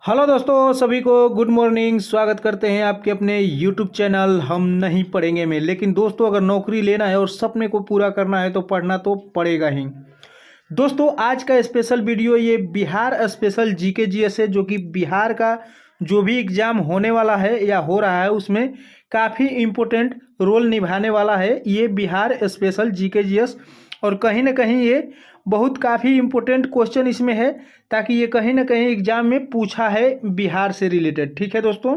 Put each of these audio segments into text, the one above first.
Hello दोस्तों, सभी को गुड मॉर्निंग। स्वागत करते हैं आपके अपने यूट्यूब चैनल हम नहीं पढ़ेंगे में। लेकिन दोस्तों, अगर नौकरी लेना है और सपने को पूरा करना है तो पढ़ना तो पड़ेगा ही। दोस्तों, आज का स्पेशल वीडियो ये बिहार स्पेशल जीके जीएस है, जो कि बिहार का जो भी एग्जाम होने वाला है या हो रहा है उसमें काफ़ी इम्पोर्टेंट रोल निभाने वाला है ये बिहार स्पेशल जीके जीएस। और कहीं ना कहीं ये बहुत काफ़ी इम्पोर्टेंट क्वेश्चन इसमें है, ताकि ये कहीं ना कहीं एग्जाम में पूछा है बिहार से रिलेटेड। ठीक है दोस्तों,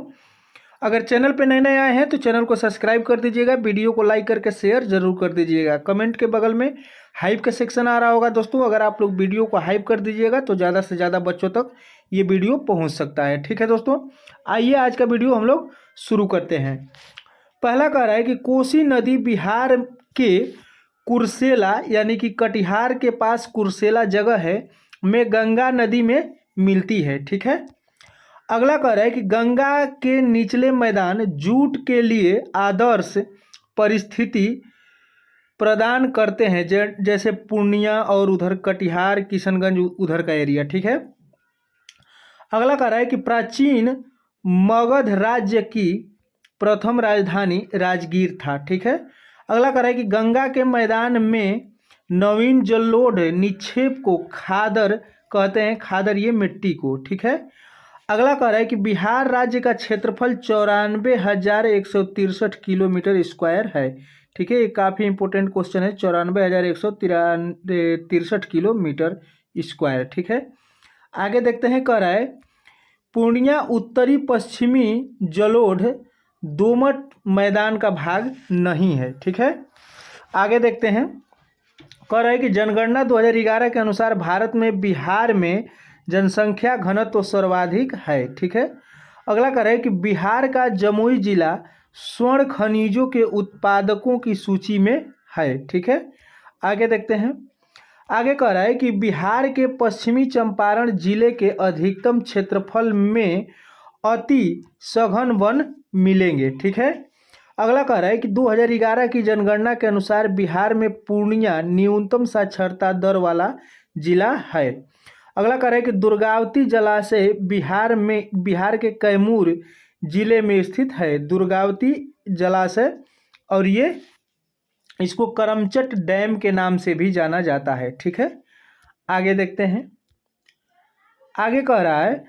अगर चैनल पे नए नए आए हैं तो चैनल को सब्सक्राइब कर दीजिएगा, वीडियो को लाइक करके शेयर जरूर कर दीजिएगा। कमेंट के बगल में हाइप का सेक्शन आ रहा होगा दोस्तों, अगर आप लोग वीडियो को हाइप कर दीजिएगा तो ज़्यादा से ज़्यादा बच्चों तक ये वीडियो पहुंच सकता है। ठीक है दोस्तों, आइए आज का वीडियो हम लोग शुरू करते हैं। पहला कह रहा है कि कोसी नदी बिहार के कुर्सेला यानी कि कटिहार के पास कुर्सेला जगह है में गंगा नदी में मिलती है। ठीक है, अगला कह रहा है कि गंगा के निचले मैदान जूट के लिए आदर्श परिस्थिति प्रदान करते हैं, जैसे पूर्णिया और उधर कटिहार किशनगंज उधर का एरिया। ठीक है, अगला कह रहा है कि प्राचीन मगध राज्य की प्रथम राजधानी राजगीर था। ठीक है, अगला कह रहा है कि गंगा के मैदान में नवीन जलोढ़ निक्षेप को खादर कहते हैं। खादर ये मिट्टी को। ठीक है, अगला कह रहा है कि बिहार राज्य का क्षेत्रफल 94,163 किलोमीटर स्क्वायर है। ठीक है, ये काफ़ी इंपॉर्टेंट क्वेश्चन है। 94,163 किलोमीटर स्क्वायर। ठीक है, आगे देखते हैं। कह रहा है पूर्णिया उत्तरी पश्चिमी जलोढ़ दोमट मैदान का भाग नहीं है। ठीक है, आगे देखते हैं। कह रहा है कि जनगणना 2011 के अनुसार भारत में बिहार में जनसंख्या घनत्व सर्वाधिक है। ठीक है, अगला कह रहा है कि बिहार का जमुई जिला स्वर्ण खनिजों के उत्पादकों की सूची में है। ठीक है, आगे देखते हैं। आगे कह रहा है कि बिहार के पश्चिमी चंपारण जिले के अधिकतम क्षेत्रफल में अति सघन वन मिलेंगे। ठीक है, अगला कह रहा है कि 2011 की जनगणना के अनुसार बिहार में पूर्णिया न्यूनतम साक्षरता दर वाला जिला है। अगला कह रहा है कि दुर्गावती जलाशय बिहार के कैमूर जिले में स्थित है। दुर्गावती जलाशय, और ये इसको करमचट डैम के नाम से भी जाना जाता है। ठीक है, आगे देखते हैं। आगे कह रहा है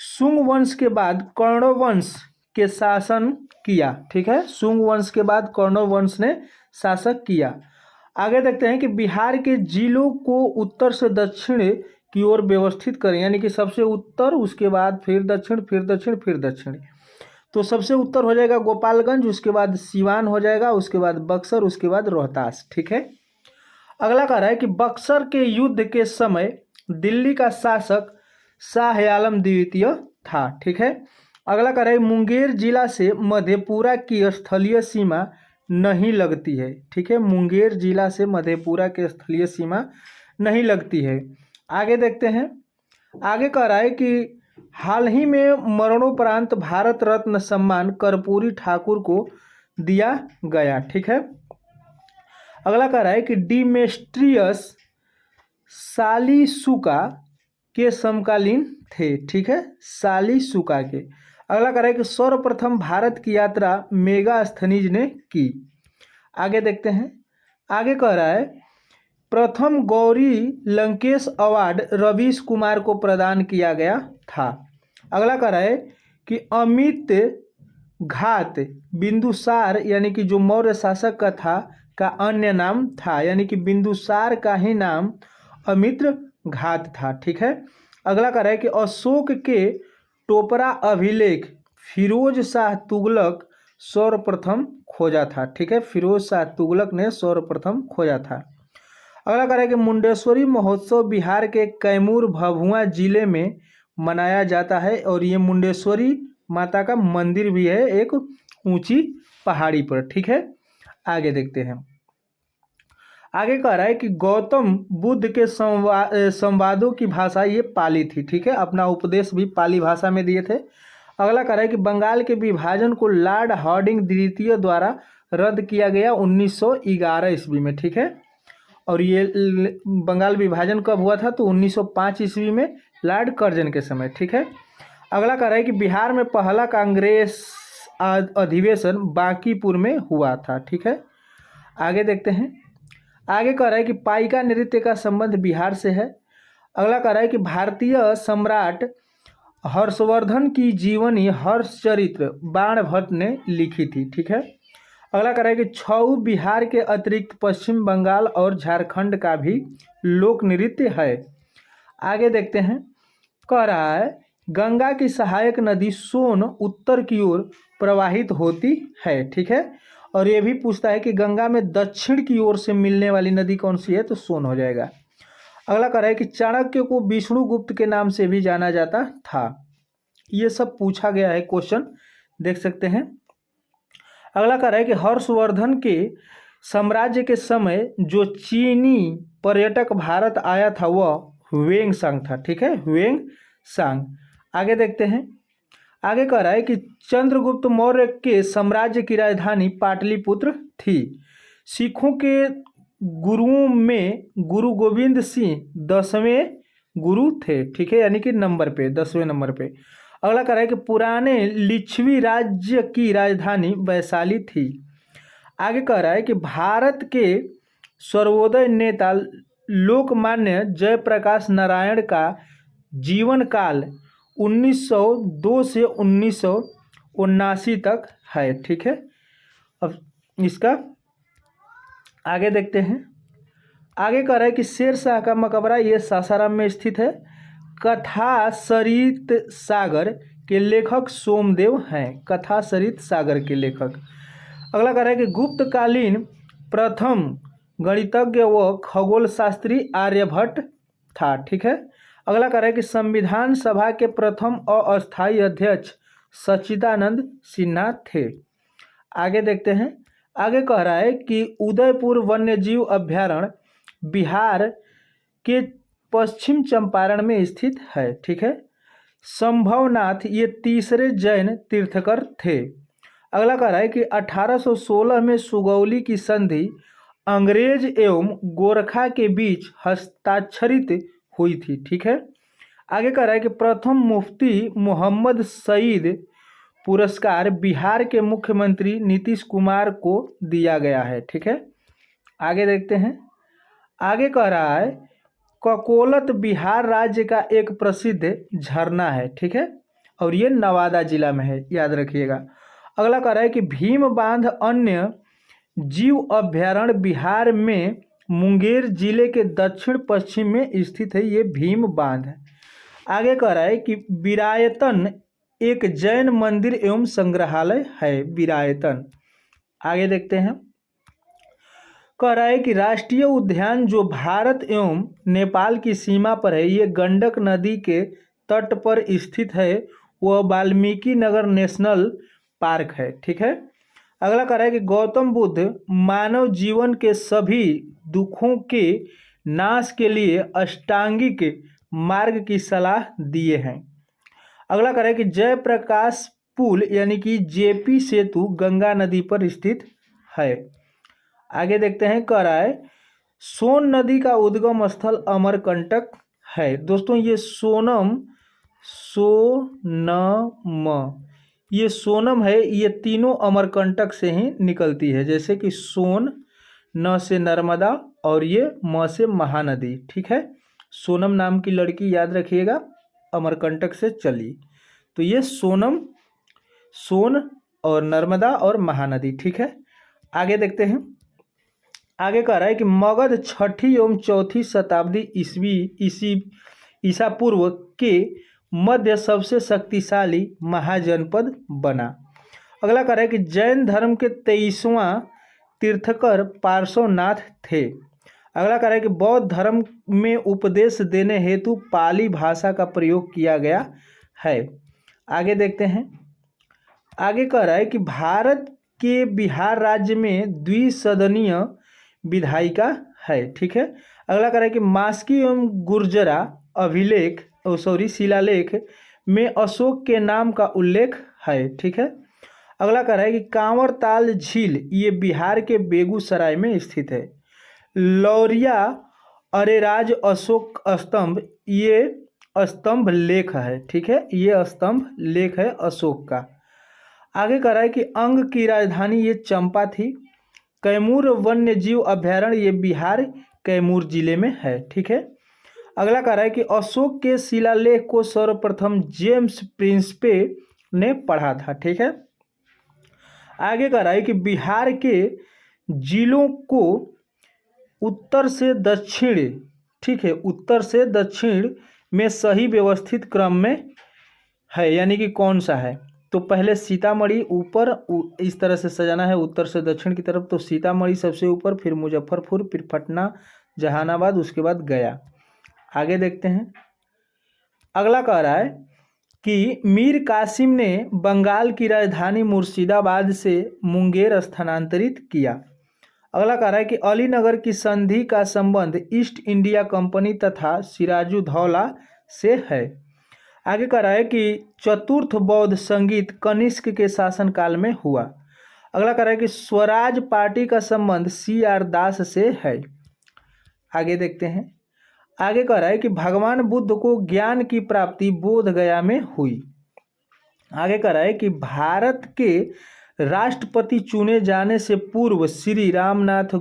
शुंग वंश के बाद कौरव वंश के शासन किया। ठीक है, शुंग वंश के बाद कौरव वंश ने शासक किया। आगे देखते हैं कि बिहार के जिलों को उत्तर से दक्षिण की ओर व्यवस्थित करें, यानी कि सबसे उत्तर, उसके बाद फिर दक्षिण, फिर दक्षिण, फिर दक्षिण। तो सबसे उत्तर हो जाएगा गोपालगंज, उसके बाद सिवान हो जाएगा, उसके बाद बक्सर, उसके बाद रोहतास। ठीक है, अगला कह रहा है कि बक्सर के युद्ध के समय दिल्ली का शासक शाह आलम द्वितीय था। ठीक है, अगला कह रहा है मुंगेर जिला से मधेपुरा की स्थलीय सीमा नहीं लगती है। ठीक है, मुंगेर जिला से मधेपुरा की स्थलीय सीमा नहीं लगती है। आगे देखते हैं। आगे कह रहा है कि हाल ही में मरणोपरांत भारत रत्न सम्मान कर्पूरी ठाकुर को दिया गया। ठीक है, अगला कह रहा है कि डिमेस्ट्रियस सालिसुका के समकालीन थे। ठीक है, सालिसुका के। अगला कह रहा है कि सर्वप्रथम भारत की यात्रा मेगास्थनीज ने की। आगे देखते हैं। आगे कह रहा है प्रथम गौरी लंकेश अवार्ड रवीश कुमार को प्रदान किया गया था। अगला कह रहा है कि अमित घात बिंदुसार, यानी कि जो मौर्य शासक का था, का अन्य नाम था, यानी कि बिंदुसार का ही नाम अमित घात था। ठीक है, अगला कह रहा है कि अशोक के टोपरा अभिलेख फिरोज शाह तुगलक सर्वप्रथम खोजा था। ठीक है, फिरोज शाह तुगलक ने सर्वप्रथम खोजा था। अगला कह रहा है कि मुंडेश्वरी महोत्सव बिहार के कैमूर भभुआ जिले में मनाया जाता है, और ये मुंडेश्वरी माता का मंदिर भी है एक ऊंची पहाड़ी पर। ठीक है, आगे देखते हैं। आगे कह रहा है कि गौतम बुद्ध के संवादों की भाषा ये पाली थी। ठीक है, अपना उपदेश भी पाली भाषा में दिए थे। अगला कह रहा है कि बंगाल के विभाजन को लॉर्ड हार्डिंग द्वितीय द्वारा रद्द किया गया 1911 ईस्वी में। ठीक है, और ये बंगाल विभाजन कब हुआ था? तो 1905 ईस्वी में लॉर्ड कर्जन के समय। ठीक है, अगला कह रहा है कि बिहार में पहला कांग्रेस अधिवेशन बांकीपुर में हुआ था। ठीक है, आगे देखते हैं। आगे कह रहा है कि पाइका नृत्य का संबंध बिहार से है। अगला कह रहा है कि भारतीय सम्राट हर्षवर्धन की जीवनी हर्षचरित्र बाणभट्ट ने लिखी थी। ठीक है, अगला कह रहा है कि छऊ बिहार के अतिरिक्त पश्चिम बंगाल और झारखंड का भी लोक नृत्य है। आगे देखते हैं। कह रहा है गंगा की सहायक नदी सोन उत्तर की ओर प्रवाहित होती है। ठीक है, और ये भी पूछता है कि गंगा में दक्षिण की ओर से मिलने वाली नदी कौन सी है, तो सोन हो जाएगा। अगला कह रहा है कि चाणक्य को विष्णुगुप्त के नाम से भी जाना जाता था। ये सब पूछा गया है, क्वेश्चन देख सकते हैं। अगला कह रहा है कि हर्षवर्धन के साम्राज्य के समय जो चीनी पर्यटक भारत आया था वह ह्वेंग सांग था। ठीक है, ह्वेंग सांग। आगे देखते हैं। आगे कह रहा है कि चंद्रगुप्त मौर्य के साम्राज्य की राजधानी पाटलिपुत्र थी। सिखों के गुरुओं में गुरु गोविंद सिंह 10वें गुरु थे। ठीक है, यानी कि नंबर पे 10वें नंबर पे। अगला कह रहा है कि पुराने लिच्छवी राज्य की राजधानी वैशाली थी। आगे कह रहा है कि भारत के सर्वोदय नेता लोकमान्य जयप्रकाश नारायण का जीवन काल 1902 से 1979 तक है। ठीक है, अब इसका आगे देखते हैं। आगे कह रहा है कि शेरशाह का मकबरा ये सासाराम में स्थित है। कथा सरित सागर के लेखक सोमदेव हैं। कथा सरित सागर के लेखक। अगला कह रहा है कि गुप्तकालीन प्रथम गणितज्ञ व खगोल शास्त्री आर्यभट्ट था। ठीक है, अगला कह रहा है कि संविधान सभा के प्रथम अस्थायी अध्यक्ष सच्चिदानंद सिन्हा थे। आगे देखते हैं। आगे कह रहा है कि उदयपुर वन्यजीव अभ्यारण्य बिहार के पश्चिम चंपारण में स्थित है। ठीक है, संभवनाथ ये तीसरे जैन तीर्थकर थे। अगला कह रहा है कि 1816 में सुगौली की संधि अंग्रेज एवं गोरखा के बीच हस्ताक्षरित हुई थी। ठीक है, आगे कह रहा है कि प्रथम मुफ्ती मोहम्मद सईद पुरस्कार बिहार के मुख्यमंत्री नीतीश कुमार को दिया गया है। ठीक है, आगे देखते हैं। आगे कह रहा है ककोलत बिहार राज्य का एक प्रसिद्ध झरना है। ठीक है, और ये नवादा जिला में है, याद रखिएगा। अगला कह रहा है कि भीम बांध अन्य जीव अभ्यारण्य बिहार में मुंगेर जिले के दक्षिण पश्चिम में स्थित है। ये भीम बांध है। आगे कह रहा है कि विरायतन एक जैन मंदिर एवं संग्रहालय है। विरायतन। आगे देखते हैं। कह रहा है कि राष्ट्रीय उद्यान जो भारत एवं नेपाल की सीमा पर है ये गंडक नदी के तट पर स्थित है, वह वाल्मीकि नगर नेशनल पार्क है। ठीक है, अगला कह रहा है कि गौतम बुद्ध मानव जीवन के सभी दुखों के नाश के लिए अष्टांगिक मार्ग की सलाह दिए हैं। अगला कह रहा है कि जयप्रकाश पुल यानी कि जेपी सेतु गंगा नदी पर स्थित है। आगे देखते हैं। कह रहा है सोन नदी का उद्गम स्थल अमरकंटक है। दोस्तों ये सोनम ये सोनम है, ये तीनों अमरकंटक से ही निकलती है, जैसे कि सोन, न से नर्मदा और ये म से महानदी। ठीक है, सोनम नाम की लड़की याद रखिएगा अमरकंटक से चली। तो ये सोनम, सोन और नर्मदा और महानदी। ठीक है, आगे देखते हैं। आगे कह रहा है कि मगध छठी एवं चौथी शताब्दी ईसा पूर्व के मध्य सबसे शक्तिशाली महाजनपद बना। अगला कह रहा है कि जैन धर्म के 23वां तीर्थकर पार्श्वनाथ थे। अगला कह रहा है कि बौद्ध धर्म में उपदेश देने हेतु पाली भाषा का प्रयोग किया गया है। आगे देखते हैं। आगे कह रहा है कि भारत के बिहार राज्य में द्विसदनीय विधायिका है। ठीक है, अगला कह रहा है कि मास्की एवं गुर्जरा शिलालेख में अशोक के नाम का उल्लेख है। ठीक है, अगला कह रहा है कि कांवर ताल झील ये बिहार के बेगूसराय में स्थित है। लौरिया अरेराज अशोक स्तंभ ये स्तंभ लेख है। ठीक है, ये स्तंभ लेख है अशोक का। आगे कह रहा है कि अंग की राजधानी ये चंपा थी। कैमूर वन्य जीव अभ्यारण्य ये बिहार कैमूर जिले में है। ठीक है, अगला कह रहा है कि अशोक के शिलालेख को सर्वप्रथम जेम्स प्रिंसपे ने पढ़ा था। ठीक है, आगे कह रहा है कि बिहार के जिलों को उत्तर से दक्षिण, ठीक है, उत्तर से दक्षिण में सही व्यवस्थित क्रम में है, यानी कि कौन सा है। तो पहले सीतामढ़ी ऊपर इस तरह से सजाना है उत्तर से दक्षिण की तरफ। तो सीतामढ़ी सबसे ऊपर, फिर मुजफ्फरपुर, फिर पटना, जहानाबाद, उसके बाद गया। आगे देखते हैं, अगला कह रहा है कि मीर कासिम ने बंगाल की राजधानी मुर्शिदाबाद से मुंगेर स्थानांतरित किया। अगला कह रहा है कि अलीनगर की संधि का संबंध ईस्ट इंडिया कंपनी तथा सिराजुद्दौला से है। आगे कह रहा है कि चतुर्थ बौद्ध संगीत कनिष्क के शासनकाल में हुआ। अगला कह रहा है कि स्वराज पार्टी का संबंध CR दास से है। आगे देखते हैं, आगे कह रहा है कि भगवान बुद्ध को ज्ञान की प्राप्ति बोध गया में हुई। आगे कह रहा है कि भारत के राष्ट्रपति चुने जाने से पूर्व श्री रामनाथ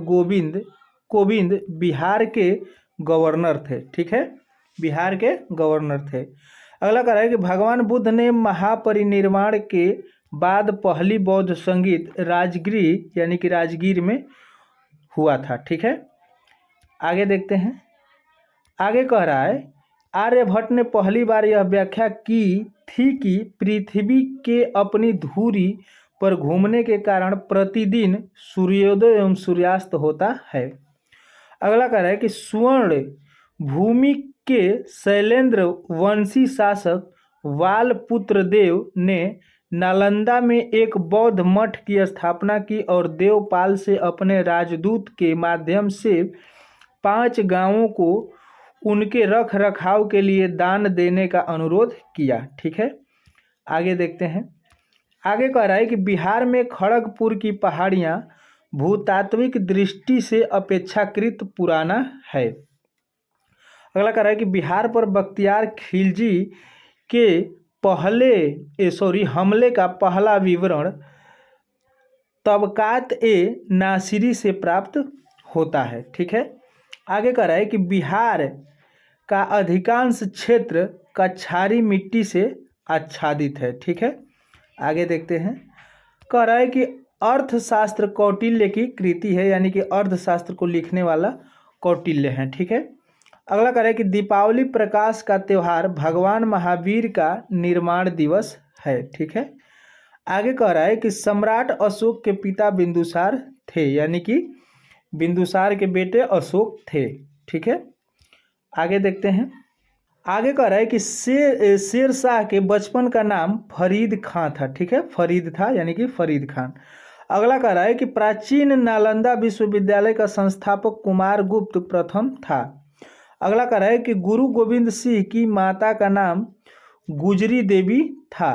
कोविंद बिहार के गवर्नर थे। ठीक है, बिहार के गवर्नर थे। अगला कह रहा है कि भगवान बुद्ध ने महापरिनिर्वाण के बाद पहली बौद्ध संगीत राजगीर, यानी कि राजगीर में हुआ था। ठीक है, आगे देखते हैं, आगे कह रहा है आर्यभट्ट ने पहली बार यह व्याख्या की थी कि पृथ्वी के अपनी धुरी पर घूमने के कारण प्रतिदिन सूर्योदय एवं सूर्यास्त होता है। अगला कह रहा है कि स्वर्ण भूमि के शैलेंद्र वंशी शासक वालपुत्र देव ने नालंदा में एक बौद्ध मठ की स्थापना की और देवपाल से अपने राजदूत के माध्यम से 5 गांवों को उनके रख रखाव के लिए दान देने का अनुरोध किया। ठीक है, आगे देखते हैं, आगे कह रहा है कि बिहार में खड़गपुर की पहाड़ियाँ भूतात्विक दृष्टि से अपेक्षाकृत पुराना है। अगला कह रहा है कि बिहार पर बख्तियार खिलजी के हमले का पहला विवरण तबकात ए नासिरी से प्राप्त होता है। ठीक है, आगे कह रहा है कि बिहार का अधिकांश क्षेत्र कछारी मिट्टी से आच्छादित है। ठीक है, आगे देखते हैं, कह रहा है कि अर्थशास्त्र कौटिल्य की कृति है, यानी कि अर्थशास्त्र को लिखने वाला कौटिल्य है। ठीक है, अगला कह रहा है कि दीपावली प्रकाश का त्यौहार भगवान महावीर का निर्माण दिवस है। ठीक है, आगे कह रहा है कि सम्राट अशोक के पिता बिंदुसार थे, यानी कि बिंदुसार के बेटे अशोक थे। ठीक है, आगे देखते हैं, आगे कह रहा है कि शेर शाह के बचपन का नाम फरीद खां था। ठीक है, फरीद था, यानी कि फरीद खान। अगला कह रहा है कि प्राचीन नालंदा विश्वविद्यालय का संस्थापक कुमारगुप्त प्रथम था। अगला कह रहा है कि गुरु गोविंद सिंह की माता का नाम गुजरी देवी था।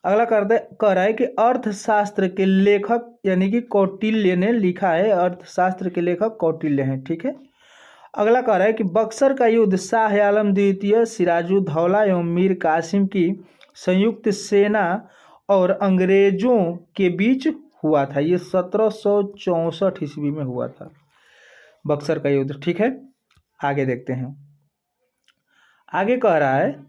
अगला कह रहा है कि अर्थशास्त्र के लेखक, यानी कि कौटिल्य ने लिखा है, अर्थशास्त्र के लेखक कौटिल्य हैं। ठीक है, अगला कह रहा है कि बक्सर का युद्ध शाह आलम द्वितीय, सिराजुद्दौला एवं मीर कासिम की संयुक्त सेना और अंग्रेजों के बीच हुआ था। ये 1764 ईस्वी में हुआ था बक्सर का युद्ध। ठीक है, आगे देखते हैं, आगे कह रहा है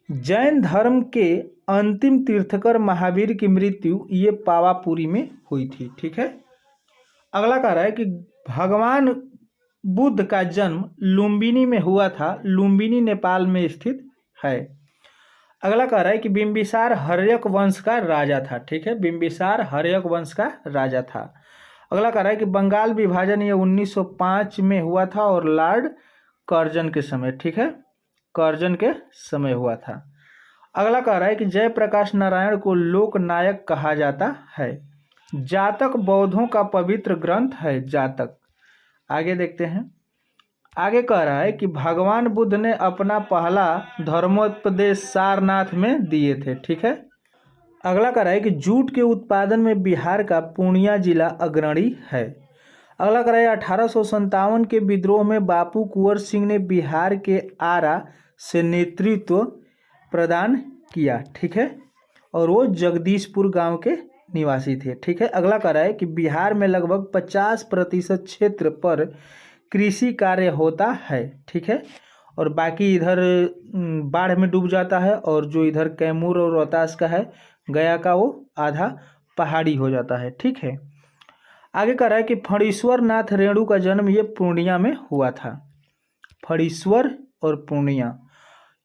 जैन धर्म के अंतिम तीर्थकर महावीर की मृत्यु ये पावापुरी में हुई थी। ठीक है, अगला कह रहा है कि भगवान बुद्ध का जन्म लुम्बिनी में हुआ था। लुम्बिनी नेपाल में स्थित है। अगला कह रहा है कि बिंबिसार हर्यक वंश का राजा था। ठीक है, बिंबिसार हर्यक वंश का राजा था। अगला कह रहा है कि बंगाल विभाजन ये 1905 में हुआ था और लॉर्ड कर्जन के समय। ठीक है, कर्जन के समय हुआ था। अगला कह रहा है कि जयप्रकाश नारायण को लोकनायक कहा जाता है। जातक बौद्धों का पवित्र ग्रंथ है, जातक। आगे देखते हैं, आगे कह रहा है कि भगवान बुद्ध ने अपना पहला धर्मोपदेश सारनाथ में दिए थे। ठीक है, अगला कह रहा है कि जूट के उत्पादन में बिहार का पूर्णिया जिला अग्रणी है। अगला कह रहा है 1857 के विद्रोह में बापू कुंवर सिंह ने बिहार के आरा से नेतृत्व प्रदान किया, ठीक है, और वो जगदीशपुर गांव के निवासी थे, ठीक है। अगला कह रहा है कि बिहार में लगभग 50% क्षेत्र पर कृषि कार्य होता है, ठीक है, और बाकी इधर बाढ़ में डूब जाता है, और जो इधर कैमूर और रोहतास का है, गया का, वो आधा पहाड़ी हो जाता है, ठीक है। आगे कह रहा है कि फणीश्वर नाथ रेणु का जन्म ये पूर्णिया में हुआ था। फणीश्वर और पूर्णिया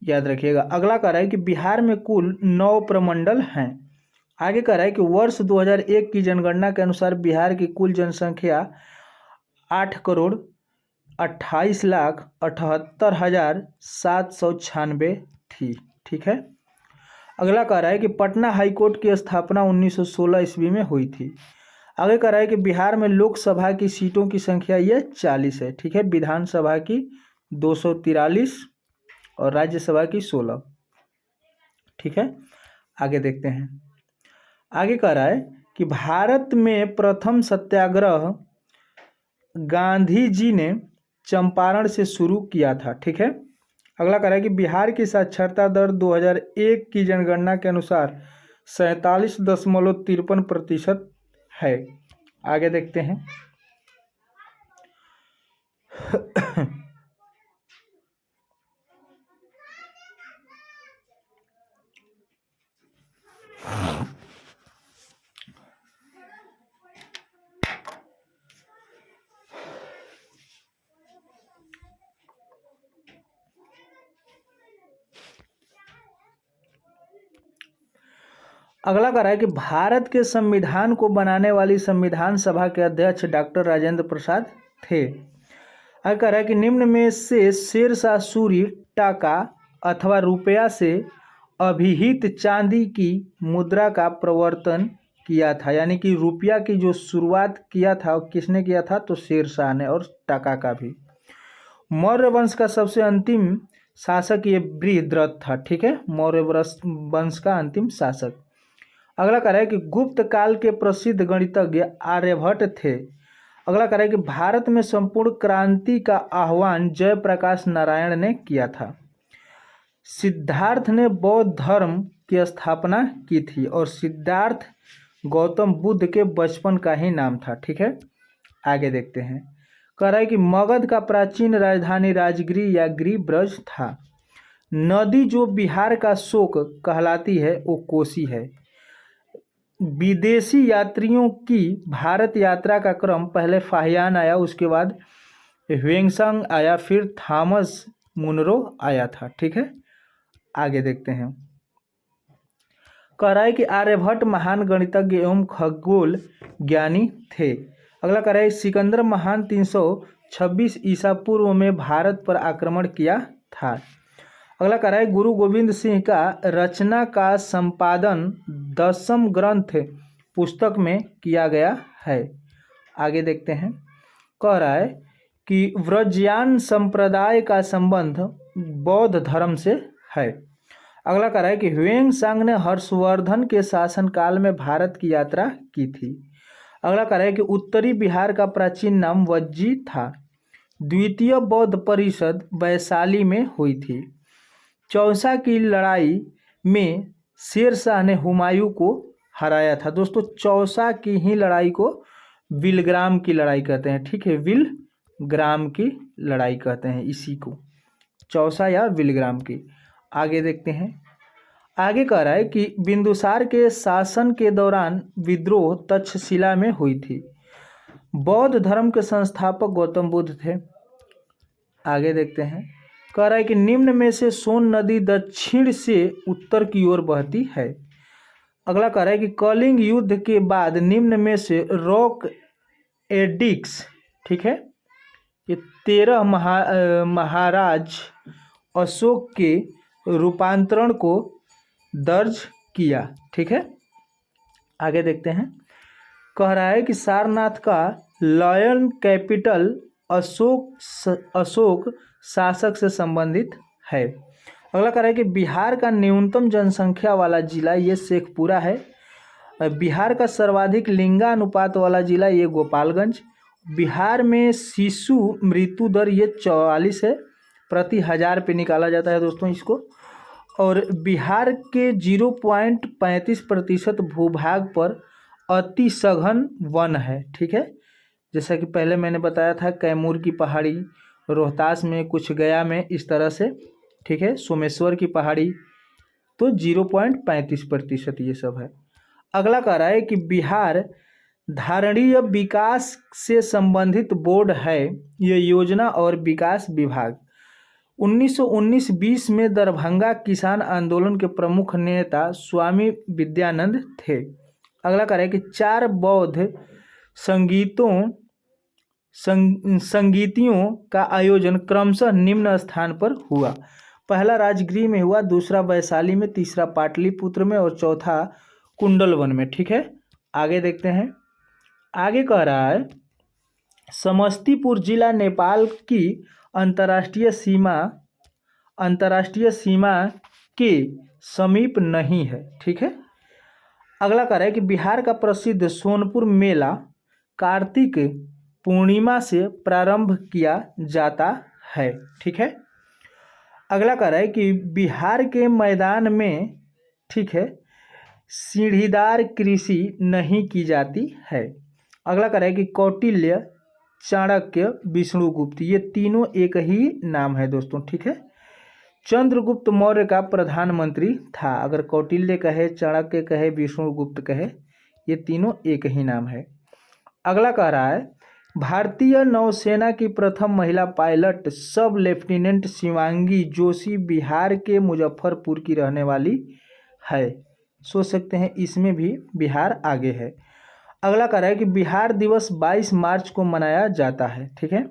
याद रखिएगा। अगला कह रहा है कि बिहार में कुल 9 प्रमंडल हैं। आगे कह रहा है कि वर्ष 2001 की जनगणना के अनुसार बिहार की कुल जनसंख्या 8,28,78,796 थी, ठीक है। अगला कह रहा है कि पटना हाईकोर्ट की स्थापना 1916 ईस्वी में हुई थी। आगे कह रहा है कि बिहार में लोकसभा की सीटों की संख्या ये 40 है, ठीक है, विधानसभा की 243 और राज्यसभा की 16, ठीक है। आगे देखते हैं। आगे कह रहा है कि भारत में प्रथम सत्याग्रह गांधी जी ने चंपारण से शुरू किया था, ठीक है। अगला कह रहा है कि बिहार की साक्षरता दर 2001 की जनगणना के अनुसार 47.53% है। आगे देखते हैं। अगला कह रहा है कि भारत के संविधान को बनाने वाली संविधान सभा के अध्यक्ष डॉक्टर राजेंद्र प्रसाद थे। आगे कह रहा है कि निम्न में से शेरशाह सूरी टाका अथवा रुपया से अभिहित चांदी की मुद्रा का प्रवर्तन किया था, यानी कि रुपया की जो शुरुआत किया था किसने किया था, तो शेरशाह ने, और टाका का भी। मौर्य वंश का सबसे अंतिम शासक ये बृहद्रथ था, ठीक है, मौर्य वंश का अंतिम शासक। अगला कह रहा है कि गुप्त काल के प्रसिद्ध गणितज्ञ आर्यभट्ट थे। अगला कह रहा है कि भारत में संपूर्ण क्रांति का आह्वान जयप्रकाश नारायण ने किया था। सिद्धार्थ ने बौद्ध धर्म की स्थापना की थी, और सिद्धार्थ गौतम बुद्ध के बचपन का ही नाम था, ठीक है। आगे देखते हैं। कह रहा है कि मगध का प्राचीन राजधानी राजगिरी या गिरिब्रज था। नदी जो बिहार का शोक कहलाती है वो कोसी है। विदेशी यात्रियों की भारत यात्रा का क्रम पहले फाहियान आया, उसके बाद ह्वेंसांग आया, फिर थॉमस मुनरो आया था, ठीक है। आगे देखते हैं। कह रहा है कि आर्यभट्ट महान गणितज्ञ एवं खगोल ज्ञानी थे। अगला कह रहा है सिकंदर महान 326 ईसा पूर्व में भारत पर आक्रमण किया था। अगला कह रहा है गुरु गोविंद सिंह का रचना का संपादन 10वीं ग्रंथ पुस्तक में किया गया है। आगे देखते हैं। कह रहा है कि व्रजयान संप्रदाय का संबंध बौद्ध धर्म से है। अगला कह रहा है कि ह्वेंसांग ने हर्षवर्धन के शासनकाल में भारत की यात्रा की थी। अगला कह रहा है कि उत्तरी बिहार का प्राचीन नाम वज्जी था। द्वितीय बौद्ध परिषद वैशाली में हुई थी। चौसा की लड़ाई में शेरशाह ने हुमायूं को हराया था। दोस्तों चौसा की ही लड़ाई को विलग्राम की लड़ाई कहते हैं, ठीक है, विलग्राम की लड़ाई कहते हैं इसी को, चौसा या विलग्राम की। आगे देखते हैं। आगे कह रहा है कि बिंदुसार के शासन के दौरान विद्रोह तक्षशिला में हुई थी। बौद्ध धर्म के संस्थापक गौतम बुद्ध थे। आगे देखते हैं। कह रहा है कि निम्न में से सोन नदी दक्षिण से उत्तर की ओर बहती है। अगला कह रहा है कि कलिंग युद्ध के बाद निम्न में से रॉक एडिक्स, ठीक है, ये 13 महाराज अशोक के रूपांतरण को दर्ज किया, ठीक है। आगे देखते हैं। कह रहा है कि सारनाथ का लॉयन कैपिटल अशोक शासक से संबंधित है। अगला कह रहा है कि बिहार का न्यूनतम जनसंख्या वाला जिला ये शेखपुरा है। बिहार का सर्वाधिक लिंगानुपात वाला जिला ये गोपालगंज। बिहार में शिशु मृत्यु दर ये 44 है। प्रति 1000 पे निकाला जाता है दोस्तों इसको। और बिहार के 0.35% भूभाग पर अति सघन वन है, ठीक है। जैसा कि पहले मैंने बताया था, कैमूर की पहाड़ी, रोहतास में, कुछ गया में, इस तरह से, ठीक है, सोमेश्वर की पहाड़ी, तो 0.35% ये सब है। अगला कह रहा है कि बिहार धारणीय विकास से संबंधित बोर्ड है, ये योजना और विकास विभाग। 1919-20 में दरभंगा किसान आंदोलन के प्रमुख नेता स्वामी विद्यानंद थे। अगला कह रहा है कि 4 बौद्ध संगीतियों का आयोजन क्रमशः निम्न स्थान पर हुआ। पहला राजगृह में हुआ, दूसरा वैशाली में, तीसरा पाटलिपुत्र में और चौथा कुंडलवन में, ठीक है। आगे देखते हैं। आगे कह रहा है समस्तीपुर जिला नेपाल की अंतर्राष्ट्रीय सीमा के समीप नहीं है, ठीक है। अगला कह रहा है कि बिहार का प्रसिद्ध सोनपुर मेला कार्तिक पूर्णिमा से प्रारंभ किया जाता है, ठीक है। अगला कह रहा है कि बिहार के मैदान में, ठीक है, सीढ़ीदार कृषि नहीं की जाती है। अगला कह रहा है कि कौटिल्य, चाणक्य, विष्णुगुप्त, ये तीनों एक ही नाम है दोस्तों, ठीक है। चंद्रगुप्त मौर्य का प्रधानमंत्री था। अगर कौटिल्य कहे, चाणक्य कहे, विष्णुगुप्त कहे, ये तीनों एक ही नाम है। अगला कह रहा है भारतीय नौसेना की प्रथम महिला पायलट सब लेफ्टिनेंट शिवांगी जोशी बिहार के मुजफ्फरपुर की रहने वाली है। सोच सकते हैं इसमें भी बिहार आगे है। अगला कह रहा है कि बिहार दिवस 22 मार्च को मनाया जाता है, ठीक है।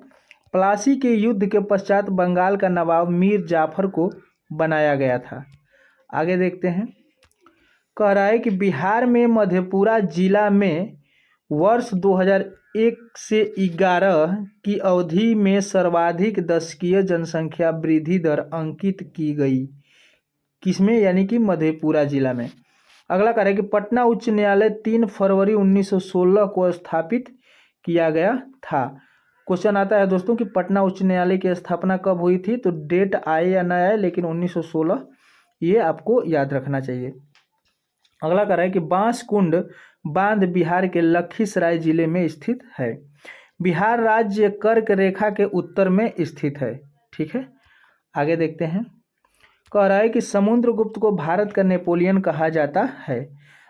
प्लासी के युद्ध के पश्चात बंगाल का नवाब मीर जाफर को बनाया गया था। आगे देखते हैं। कह रहा है कि बिहार में मधेपुरा जिला में वर्ष 2001 से 11 की अवधि में सर्वाधिक दशकीय जनसंख्या वृद्धि दर अंकित की गई। किसमें? यानी कि मधेपुरा जिला में। अगला कह रहा है कि पटना उच्च न्यायालय 3 फरवरी 1916 को स्थापित किया गया था। क्वेश्चन आता है दोस्तों कि पटना उच्च न्यायालय की स्थापना कब हुई थी, तो डेट आए या ना आए, लेकिन 1916 ये आपको याद रखना चाहिए। अगला कह रहा है कि बांसकुंड बांध बिहार के लखीसराय जिले में स्थित है। बिहार राज्य कर्क रेखा के उत्तर में स्थित है, ठीक है। आगे देखते हैं। कह रहा है कि समुद्रगुप्त को भारत का नेपोलियन कहा जाता है।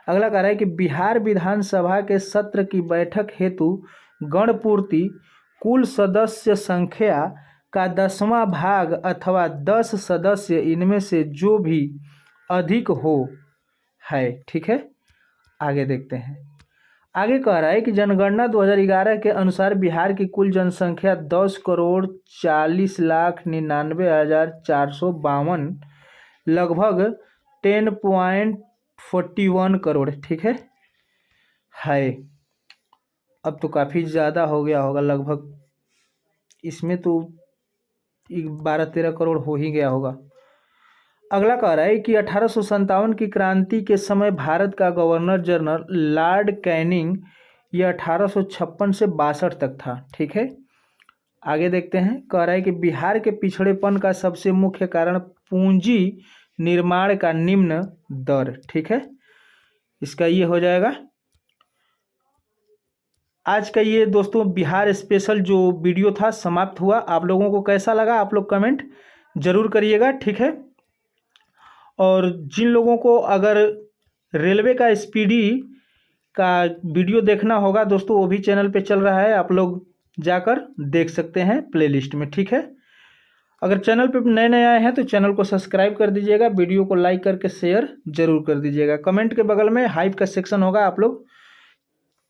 अगला कह रहा है कि बिहार विधानसभा के सत्र की बैठक हेतु गणपूर्ति कुल सदस्य संख्या का 10वां भाग अथवा 10 सदस्य इनमें से जो भी अधिक हो है, ठीक है। आगे देखते हैं। आगे कह रहा है कि जनगणना 2011 के अनुसार बिहार की कुल जनसंख्या 10,40,99,452 लगभग 10.41 करोड़, ठीक है। अब तो काफ़ी ज़्यादा हो गया होगा, लगभग इसमें तो 12-13 करोड़ हो ही गया होगा। अगला कह रहा है कि 1857 की क्रांति के समय भारत का गवर्नर जनरल लॉर्ड कैनिंग ये 1856 से 62 तक था, ठीक है। आगे देखते हैं। कह रहा है कि बिहार के पिछड़ेपन का सबसे मुख्य कारण पूंजी निर्माण का निम्न दर, ठीक है। इसका ये हो जाएगा। आज का ये दोस्तों बिहार स्पेशल जो वीडियो था समाप्त हुआ। आप लोगों को कैसा लगा आप लोग कमेंट जरूर करिएगा, ठीक है। और जिन लोगों को अगर रेलवे का स्पीडी का वीडियो देखना होगा दोस्तों, वो भी चैनल पे चल रहा है, आप लोग जाकर देख सकते हैं प्लेलिस्ट में, ठीक है। अगर चैनल पे नए नए आए हैं तो चैनल को सब्सक्राइब कर दीजिएगा, वीडियो को लाइक करके शेयर जरूर कर दीजिएगा। कमेंट के बगल में हाइप का सेक्शन होगा, आप लोग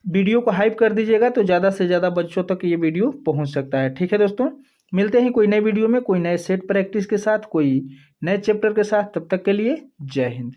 वीडियो को हाइप कर दीजिएगा तो ज़्यादा से ज़्यादा बच्चों तक ये वीडियो पहुंच सकता है, ठीक है दोस्तों। मिलते हैं कोई नए वीडियो में, कोई नए सेट प्रैक्टिस के साथ, कोई नए चैप्टर के साथ। तब तक के लिए जय हिंद।